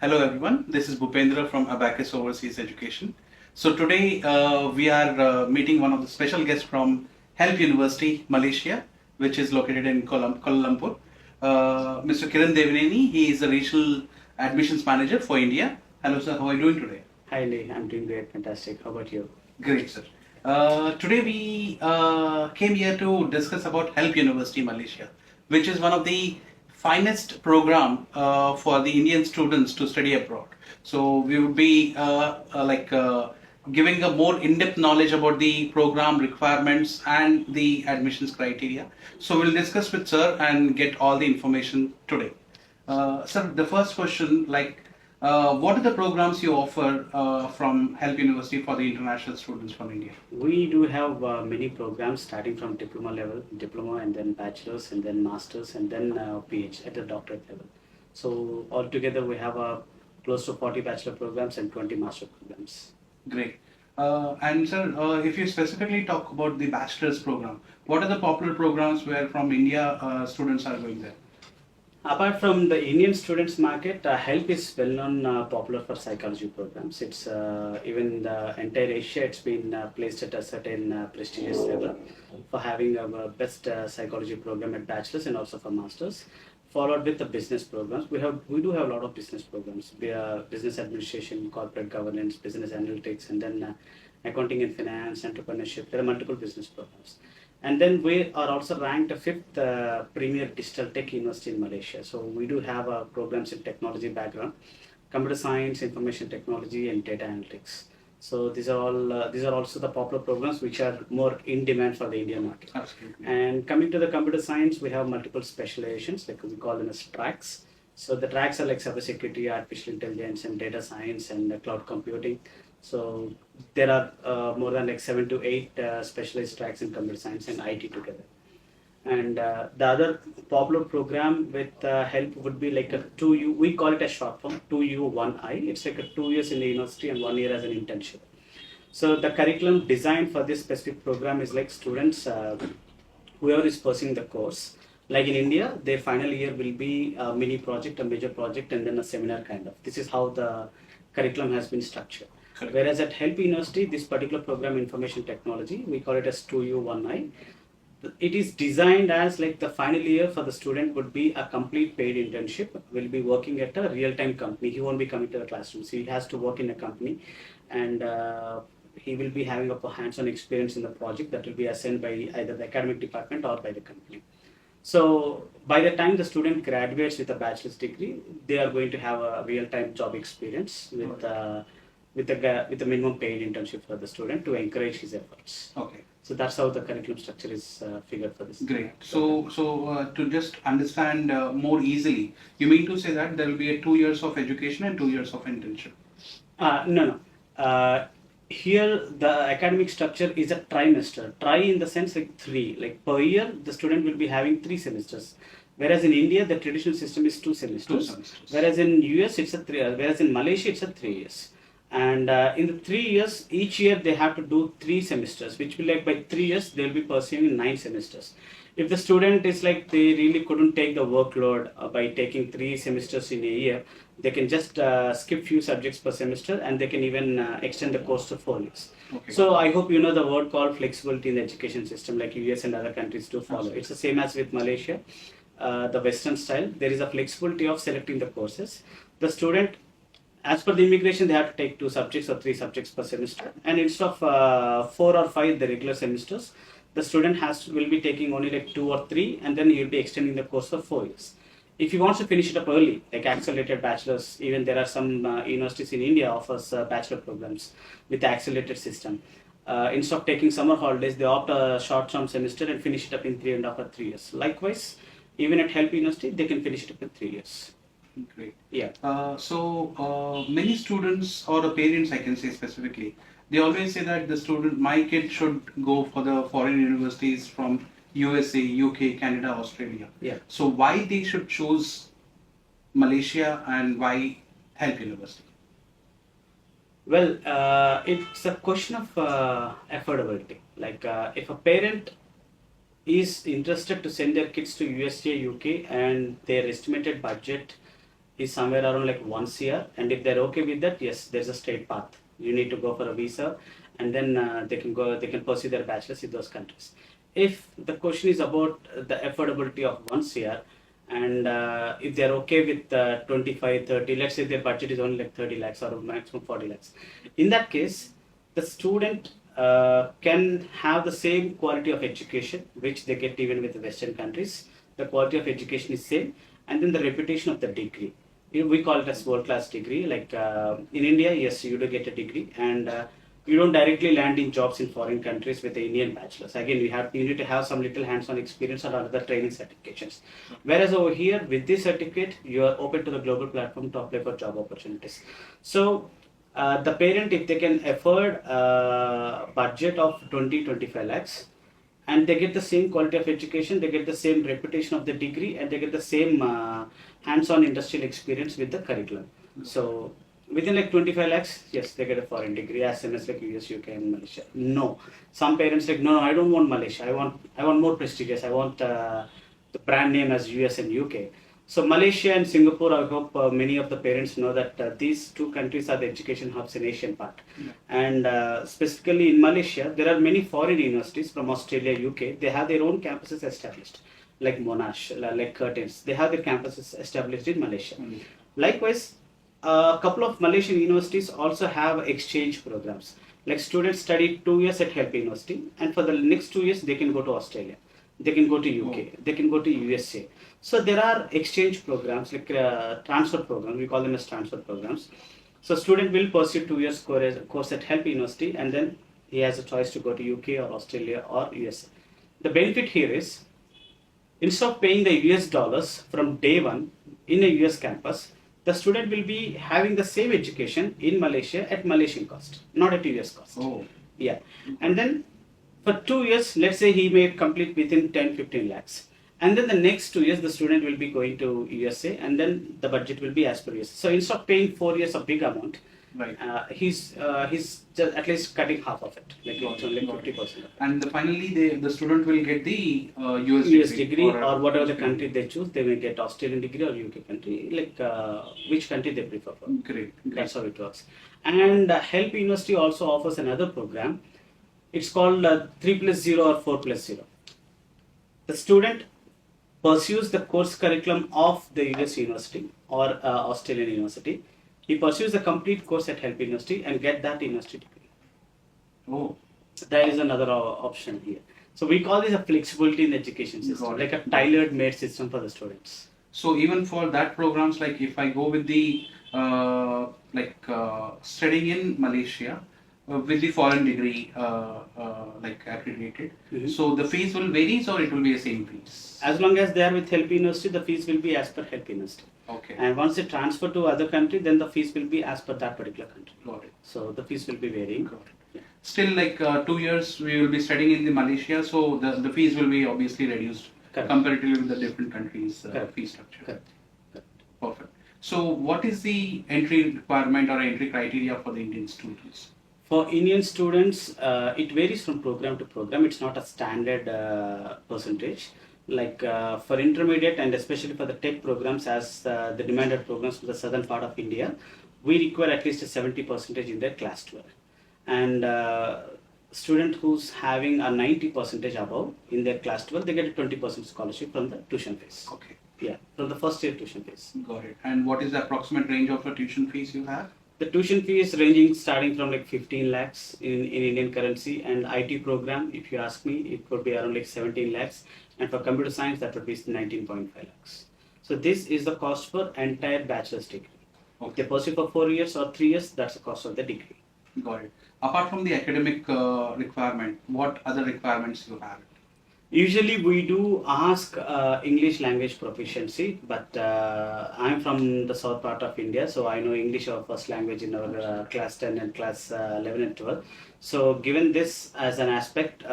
Hello everyone, this is Bhupendra from Abacus Overseas Education. So today we are meeting one of the special guests from Help University, Malaysia, which is located in Kuala Lumpur. Mr. Kiran Devineni, he is the Regional Admissions Manager for India. Hello sir, how are you doing today? Hi Lee, I'm doing great, fantastic. How about you? Great sir. Today we came here to discuss about Help University, Malaysia, which is one of the finest program for the Indian students to study abroad. So we would be giving a more in-depth knowledge about the program requirements and the admissions criteria. So we'll discuss with sir and get all the information today. Sir, the first question, what are the programs you offer from Help University for the international students from India? We do have many programs starting from diploma level, diploma and then bachelor's and then master's and then PhD at the doctorate level. So altogether we have close to 40 bachelor programs and 20 master programs. Great. And sir, if you specifically talk about the bachelor's program, what are the popular programs where from India students are going there? Apart from the Indian students market, Help is well known popular for psychology programs. It's even the entire Asia, it's been placed at a certain prestigious level for having a best psychology program at bachelor's and also for masters. Followed with the business programs. We do have a lot of business programs, business administration, corporate governance, business analytics, and then accounting and finance, entrepreneurship. There are multiple business programs. And then we are also ranked fifth premier digital tech university in Malaysia. So we do have programs in technology background, computer science, information technology, and data analytics. So these are also the popular programs which are more in demand for the Indian market. Absolutely. And coming to the computer science, we have multiple specializations, like we call them as tracks. So the tracks are like cybersecurity, artificial intelligence, and data science, and cloud computing. So there are more than like 7 to 8 specialized tracks in computer science and IT together. And the other popular program with Help would be like a 2U, we call it a short form, 2U 1I. It's like a 2 years in the university and 1 year as an internship. So the curriculum designed for this specific program is like students, whoever is pursuing the course, like in India, their final year will be a mini project, a major project, and then a seminar kind of. This is how the curriculum has been structured. Correct. Whereas at Help University, this particular program, information technology, we call it as 2U1I. It is designed as like the final year for the student would be a complete paid internship, will be working at a real-time company. He won't be coming to the classroom. So he has to work in a company, and he will be having a hands-on experience in the project that will be assigned by either the academic department or by the company. So by the time the student graduates with a bachelor's degree, they are going to have a real-time job experience with the minimum paid internship for the student to encourage his efforts. Okay. So that's how the curriculum structure is figured for this. Great. So to just understand more easily, you mean to say that there will be a 2 years of education and 2 years of internship? No. Here the academic structure is a trimester. Tri in the sense like 3. Like per year, the student will be having 3 semesters. Whereas in India, the traditional system is 2 semesters. 2 semesters. Whereas in US, it's a 3. Whereas in Malaysia, it's a 3 years. And in the 3 years, each year they have to do 3 semesters, which will like by 3 years they'll be pursuing 9 semesters. If the student is like they really couldn't take the workload by taking 3 semesters in a year, they can just skip few subjects per semester, and they can even extend the course to 4 years. Okay. So I hope you know the word called flexibility in the education system, like US and other countries do follow. Absolutely. It's the same as with Malaysia, the Western style. There is a flexibility of selecting the courses. The student, as per the immigration, they have to take 2 subjects or 3 subjects per semester, and instead of 4 or 5 the regular semesters, the student will be taking only like 2 or 3, and then he will be extending the course for 4 years. If he wants to finish it up early, like accelerated bachelors, even there are some universities in India offers bachelor programs with the accelerated system. Instead of taking summer holidays, they opt a short-term semester and finish it up in 3.5 or 3 years. Likewise, even at Help University, they can finish it up in 3 years. Great. Yeah. Many students or the parents, I can say specifically, they always say that my kid should go for the foreign universities from USA, UK, Canada, Australia. Yeah. So why they should choose Malaysia and why Help University? Well, it's a question of affordability. Like if a parent is interested to send their kids to USA, UK, and their estimated budget is somewhere around like 1 year, and if they're okay with that, yes, there's a straight path. You need to go for a visa, and then they can pursue their bachelor's in those countries. If the question is about the affordability of 1 year, and if they're okay with 25, 30, let's say their budget is only like 30 lakhs or maximum 40 lakhs. In that case, the student can have the same quality of education which they get even with the Western countries. The quality of education is same, and then the reputation of the degree. We call it as world-class degree. Like in India, yes, you do get a degree, and you don't directly land in jobs in foreign countries with the Indian bachelor's. Again, you need to have some little hands-on experience or other training certifications. Whereas over here, with this certificate, you are open to the global platform to apply for job opportunities. So the parent, if they can afford a budget of 20-25 lakhs, and they get the same quality of education, they get the same reputation of the degree, and they get the same hands-on industrial experience with the curriculum. So within like 25 lakhs, yes, they get a foreign degree as same as like US, UK, and Malaysia. No, some parents like, no, I don't want Malaysia. I want more prestigious. I want the brand name as US and UK. So Malaysia and Singapore, I hope many of the parents know that these two countries are the education hubs in Asian part. Yeah. And specifically in Malaysia, there are many foreign universities from Australia, UK. They have their own campuses established, like Monash, like Curtins. They have their campuses established in Malaysia. Likewise, a couple of Malaysian universities also have exchange programs. Like students study 2 years at Help University, and for the next 2 years, they can go to Australia. They can go to UK, they can go to USA. So there are exchange programs, like transfer programs, we call them as transfer programs. So student will pursue 2 years course at Help University, and then he has a choice to go to UK or Australia or USA. The benefit here is, instead of paying the US dollars from day one in a US campus, the student will be having the same education in Malaysia at Malaysian cost, not at US cost. Oh. Yeah. And then for 2 years, let's say he may complete within 10-15 lakhs. And then the next 2 years, the student will be going to USA, and then the budget will be as per USA. So instead of paying 4 years a big amount, right, he's just at least cutting half of it, like it's only 50%. And finally, the student will get the US degree or whatever the country they choose. They may get Australian degree or UK country, like which country they prefer for. Great. That's how it works. And Help University also offers another program. It's called 3+0 or 4+0. The student pursues the course curriculum of the US university or Australian university. He pursues the complete course at Help University and get that university degree. Oh. There is another option here. So we call this a flexibility in the education system, like a tailored-made system for the students. So even for that programs, like if I go with the studying in Malaysia, with the foreign degree like accredited, so the fees will vary, or it will be the same fees? As long as they are with Help University, the fees will be as per Help University. Okay. And once they transfer to other country, then the fees will be as per that particular country. Got it. So the fees will be varying. Got it. Still, like 2 years we will be studying in the Malaysia, so the fees will be obviously reduced. Correct. Comparatively with the different countries' fee structure. Correct. Perfect. So what is the entry requirement or entry criteria for the Indian students? For Indian students, it varies from program to program. It's not a standard percentage. Like for intermediate and especially for the tech programs, as the demanded programs for the southern part of India, we require at least a 70% in their class 12. And student who's having a 90% above in their class 12, they get a 20% scholarship from the tuition fees. Okay. Yeah, from the first year tuition fees. Got it. And what is the approximate range of the tuition fees you have? The tuition fee is ranging starting from like 15 lakhs in Indian currency, and IT program, if you ask me, it would be around like 17 lakhs, and for computer science that would be 19.5 lakhs. So this is the cost for entire bachelor's degree. Okay. If they pursue for 4 years or 3 years, that's the cost of the degree. Got it. Apart from the academic requirement, what other requirements you have? Usually we do ask English language proficiency, but I'm from the south part of India, so I know English our first language in our class 10 and class 11 and 12. So given this as an aspect,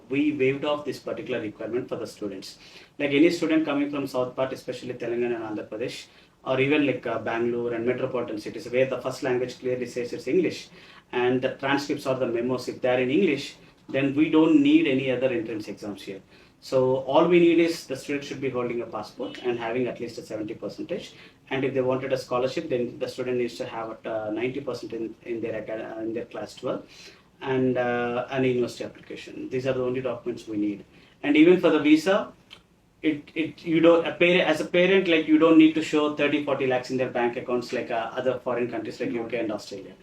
we waived off this particular requirement for the students. Like any student coming from south part, especially Telangana and Andhra Pradesh, or even like Bangalore and metropolitan cities where the first language clearly says it's English, and the transcripts or the memos, if they're in English, then we don't need any other entrance exams here. So all we need is the student should be holding a passport and having at least a 70%. And if they wanted a scholarship, then the student needs to have 90% in their class 12 and an university application. These are the only documents we need. And even for the visa, you don't as a parent, like, you don't need to show 30-40 lakhs in their bank accounts like other foreign countries like UK and Australia.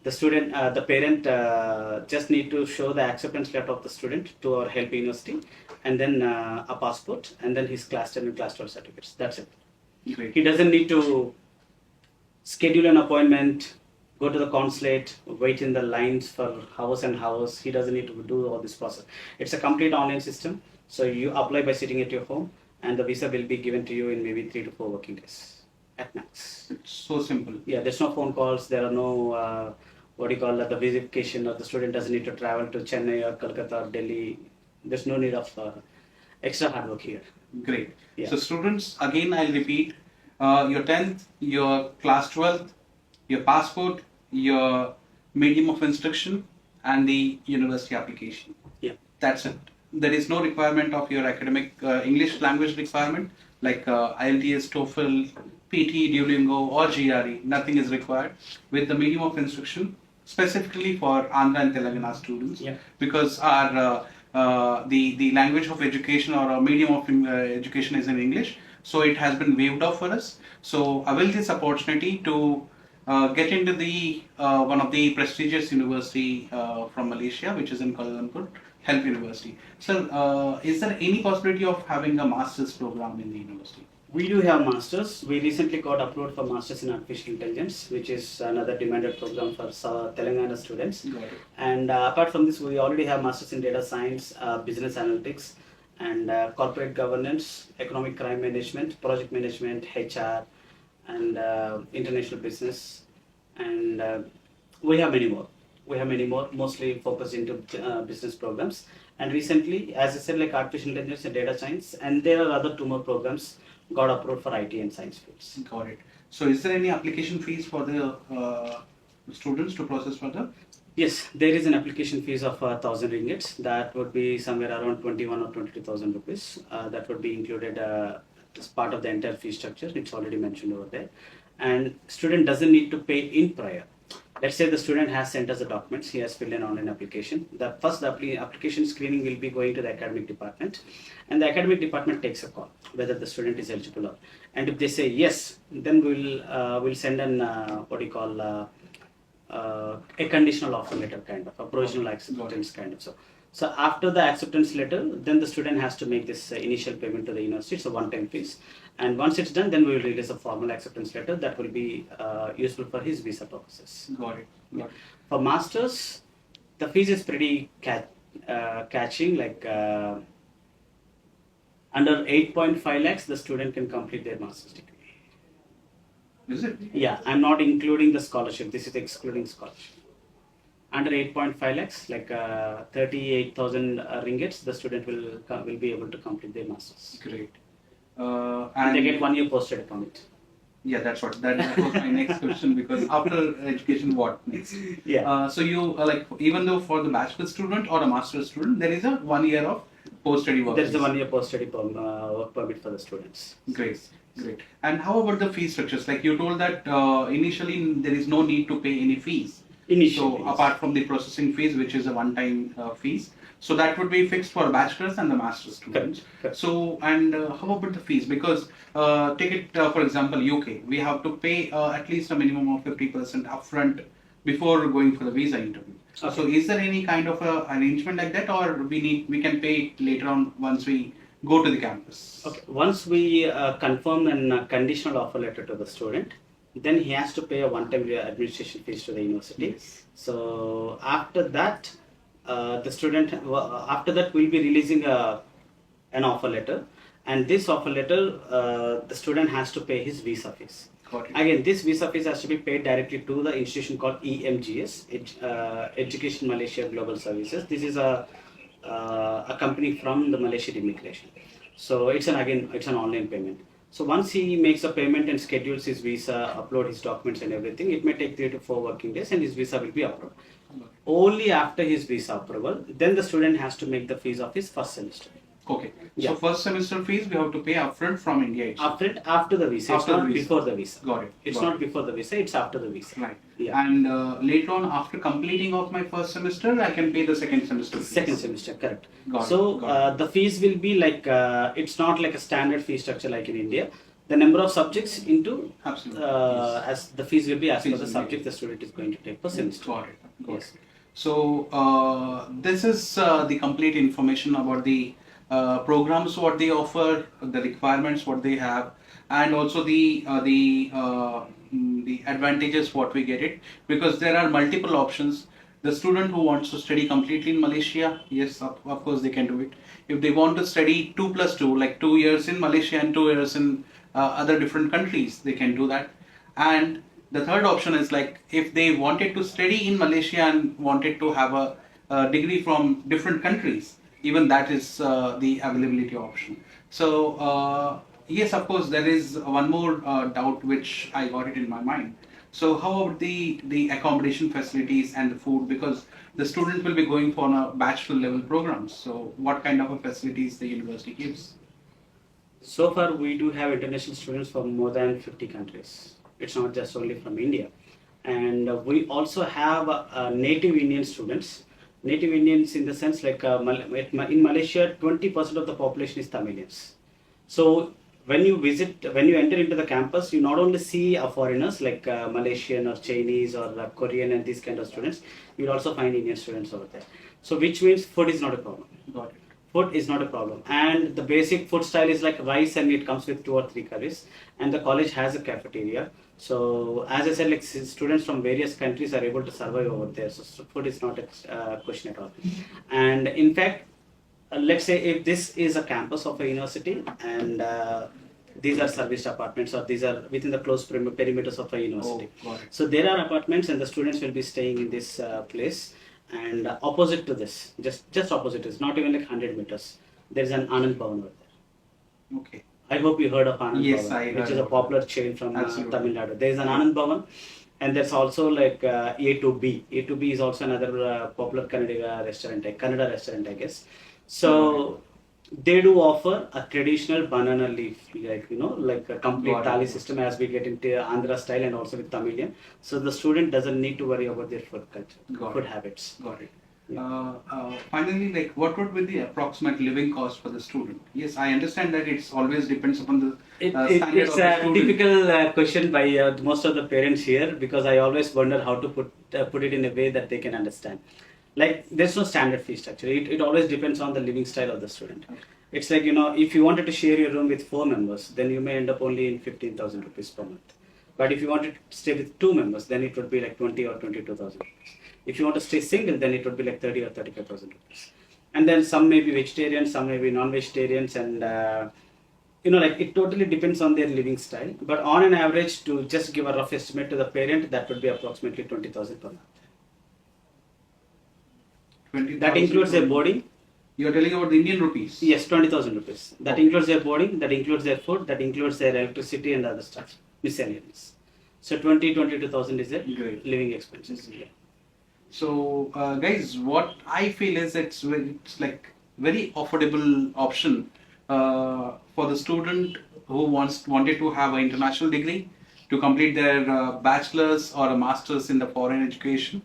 The parent just need to show the acceptance letter of the student to our Help University, and then a passport, and then his class 10 and class 12 certificates. That's it. Great. He doesn't need to schedule an appointment, go to the consulate, wait in the lines for hours and hours. He doesn't need to do all this process. It's a complete online system. So you apply by sitting at your home, and the visa will be given to you in maybe 3 to 4 working days at max. It's so simple. Yeah, there's no phone calls. There are no the verification, or the student doesn't need to travel to Chennai or Kolkata or Delhi. There's no need of extra hard work here. Great. Yeah. So students, again I'll repeat, your 10th, your class 12th, your passport, your medium of instruction, and the university application. Yeah. That's it. There is no requirement of your academic English language requirement like IELTS, TOEFL, PT, Duolingo or GRE. Nothing is required with the medium of instruction specifically for Andhra and Telangana students. Yeah. Because our the language of education or our medium of education is in English, so it has been waived off for us. So avail this opportunity to get into the one of the prestigious university from Malaysia, which is in Kuala Lumpur, Help University. Sir, is there any possibility of having a master's program in the university? We do have masters. We recently got approved for masters in artificial intelligence, which is another demanded program for Telangana students. Got it. And apart from this, we already have masters in data science, business analytics, and corporate governance, economic crime management, project management, HR, and international business. And we have many more. Mostly focused into business programs. And recently, as I said, like artificial intelligence and data science, and there are other 2 more programs got approved for IT and science fields. Got it. So is there any application fees for the students to process further? Yes, there is an application fees of 1,000 ringgits. That would be somewhere around 21 or 22,000 rupees. That would be included as part of the entire fee structure. It's already mentioned over there. And student doesn't need to pay in prior. Let's say the student has sent us the documents, he has filled in online application. The application screening will be going to the academic department, and the academic department takes a call whether the student is eligible or. And if they say yes, then we'll send an a conditional offer letter kind of, a provisional acceptance kind of. So after the acceptance letter, then the student has to make this initial payment to the university. It's a one-time fees. And once it's done, then we will release a formal acceptance letter that will be useful for his visa purposes. Got it. For masters, the fees is pretty catching. Like under 8.5 lakhs, the student can complete their master's degree. Is it? Yeah, I'm not including the scholarship. This is excluding scholarship. Under 8.5 lakhs, like 38,000 ringgits, the student will be able to complete their masters. Great. And they get 1 year post-study permit. Yeah, that was my next question, because after education, what next? Yeah. So you like, even though for the bachelor student or a master student, there is a 1 year of post-study work. There is a 1 year post-study work permit for the students. Great. And how about the fee structures? Like you told that initially there is no need to pay any fees. Initially, so apart from the processing fees, which is a one-time fees, so that would be fixed for bachelors and the master's students. Correct. So, and how about the fees? Because take it for example, UK, we have to pay at least a minimum of 50% upfront before going for the visa interview. Okay. So, is there any kind of arrangement like that, or we can pay it later on once we go to the campus? Okay. Once we confirm a conditional offer letter to the student, then he has to pay a one-time administration fees to the university. Yes. So after that, the student after that will be releasing an offer letter, and this offer letter the student has to pay his visa fees. Got it. Again, this visa fees has to be paid directly to the institution called EMGS, Education Malaysia Global Services. This is a company from the Malaysian immigration. So it's an online payment. So once he makes a payment and schedules his visa, upload his documents and everything, it may take 3 to 4 working days, and his visa will be approved. Only after his visa approval, then the student has to make the fees of his first semester. Okay. So first semester fees we have to pay upfront from India itself. Upfront after the visa. After It's the not visa. before the visa. Got it. It's Got not it. before the visa. It's after the visa. Right. Yeah. And later on, after completing of my first semester, I can pay the second semester fees. Second semester, correct. Got So it. Got it. the fees will be like it's not like a standard fee structure like in India. The number of subjects into Absolutely. Yes. as the fees will be as per Fees the will be- subject the student is going to take per semester. Got it. Got Yes. it. So this is the complete information about the programs what they offer, the requirements what they have, and also the advantages what we get it, because there are multiple options. The student who wants to study completely in Malaysia, yes, of course they can do it. If they want to study 2+2, like 2 years in Malaysia and 2 years in other different countries, they can do that. And the third option is like if they wanted to study in Malaysia and wanted to have a degree from different countries, even that is the availability option. So yes, of course, there is one more doubt which I got it in my mind. So how about the accommodation facilities and the food? Because the student will be going for a bachelor level program. So what kind of a facilities the university gives? So far, we do have international students from more than 50 countries. It's not just only from India. And we also have native Indian students. Native Indians in the sense like in Malaysia, 20% of the population is Tamilians. So when you enter into the campus, you not only see foreigners like Malaysian or Chinese or Korean and these kind of students, you'll also find Indian students over there. So which means food is not a problem. Got it. Food is not a problem, and the basic food style is like rice, and it comes with 2 or 3 curries. And the college has a cafeteria. So as I said, like students from various countries are able to survive over there. So food is not a question at all. And in fact, let's say if this is a campus of a university, and these are serviced apartments, or these are within the close perimeters of a university. Oh, got it. So there are apartments, and the students will be staying in this place. And opposite to this, just opposite is not even like 100 meters. There is an Anand Bhavan over there. Okay. I hope you heard of Anand Yes, Bhavan, I which heard is a of popular chain from Absolutely. Tamil Nadu. There is an Anand Bhavan, and there's also like A2B. A2B is also another popular Kannada restaurant, I guess. So they do offer a traditional banana leaf, like a complete Got it. thali system as we get into Andhra style and also with Tamilian. So the student doesn't need to worry about their food culture, Got food it. habits. Got it. Yeah. Finally, like what would be the approximate living cost for the student? Yes, I understand that it's always depends upon the standard It's of the a student. typical question by most of the parents here, because I always wonder how to put it in a way that they can understand. Like there's no standard fee structure. It always depends on the living style of the student. Okay. It's like, if you wanted to share your room with 4 members, then you may end up only in 15,000 rupees per month. But if you wanted to stay with 2 members, then it would be like 20 or 22,000 rupees. If you want to stay single, then it would be like 30 or 35,000 rupees. And then some may be vegetarians, some may be non-vegetarians, and like it totally depends on their living style. But on an average, to just give a rough estimate to the parent, that would be approximately 20,000 per month. 20,000 That includes their boarding. You're telling about the Indian rupees? Yes, 20,000 rupees. That Okay. includes their boarding, that includes their food, that includes their electricity and other stuff, miscellaneous. So 22,000 is their Great. living expenses. Okay. So, guys, what I feel is it's like very affordable option for the student who wanted to have an international degree to complete their bachelor's or a master's in the foreign education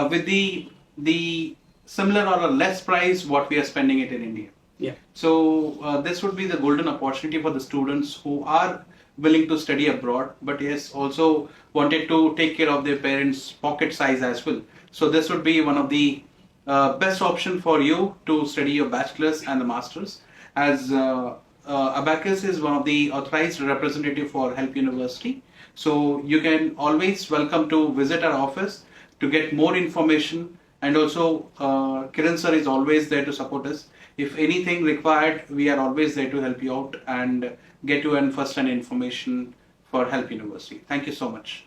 with the similar or a less price what we are spending it in India. Yeah. So this would be the golden opportunity for the students who are willing to study abroad, but yes, also wanted to take care of their parents' pocket size as well. So this would be one of the best option for you to study your bachelor's and the master's, as Abacus is one of the authorized representative for Help University. So you can always welcome to visit our office to get more information, and also Kiran sir is always there to support us. If anything required, we are always there to help you out and get you first-hand information for Help University. Thank you so much.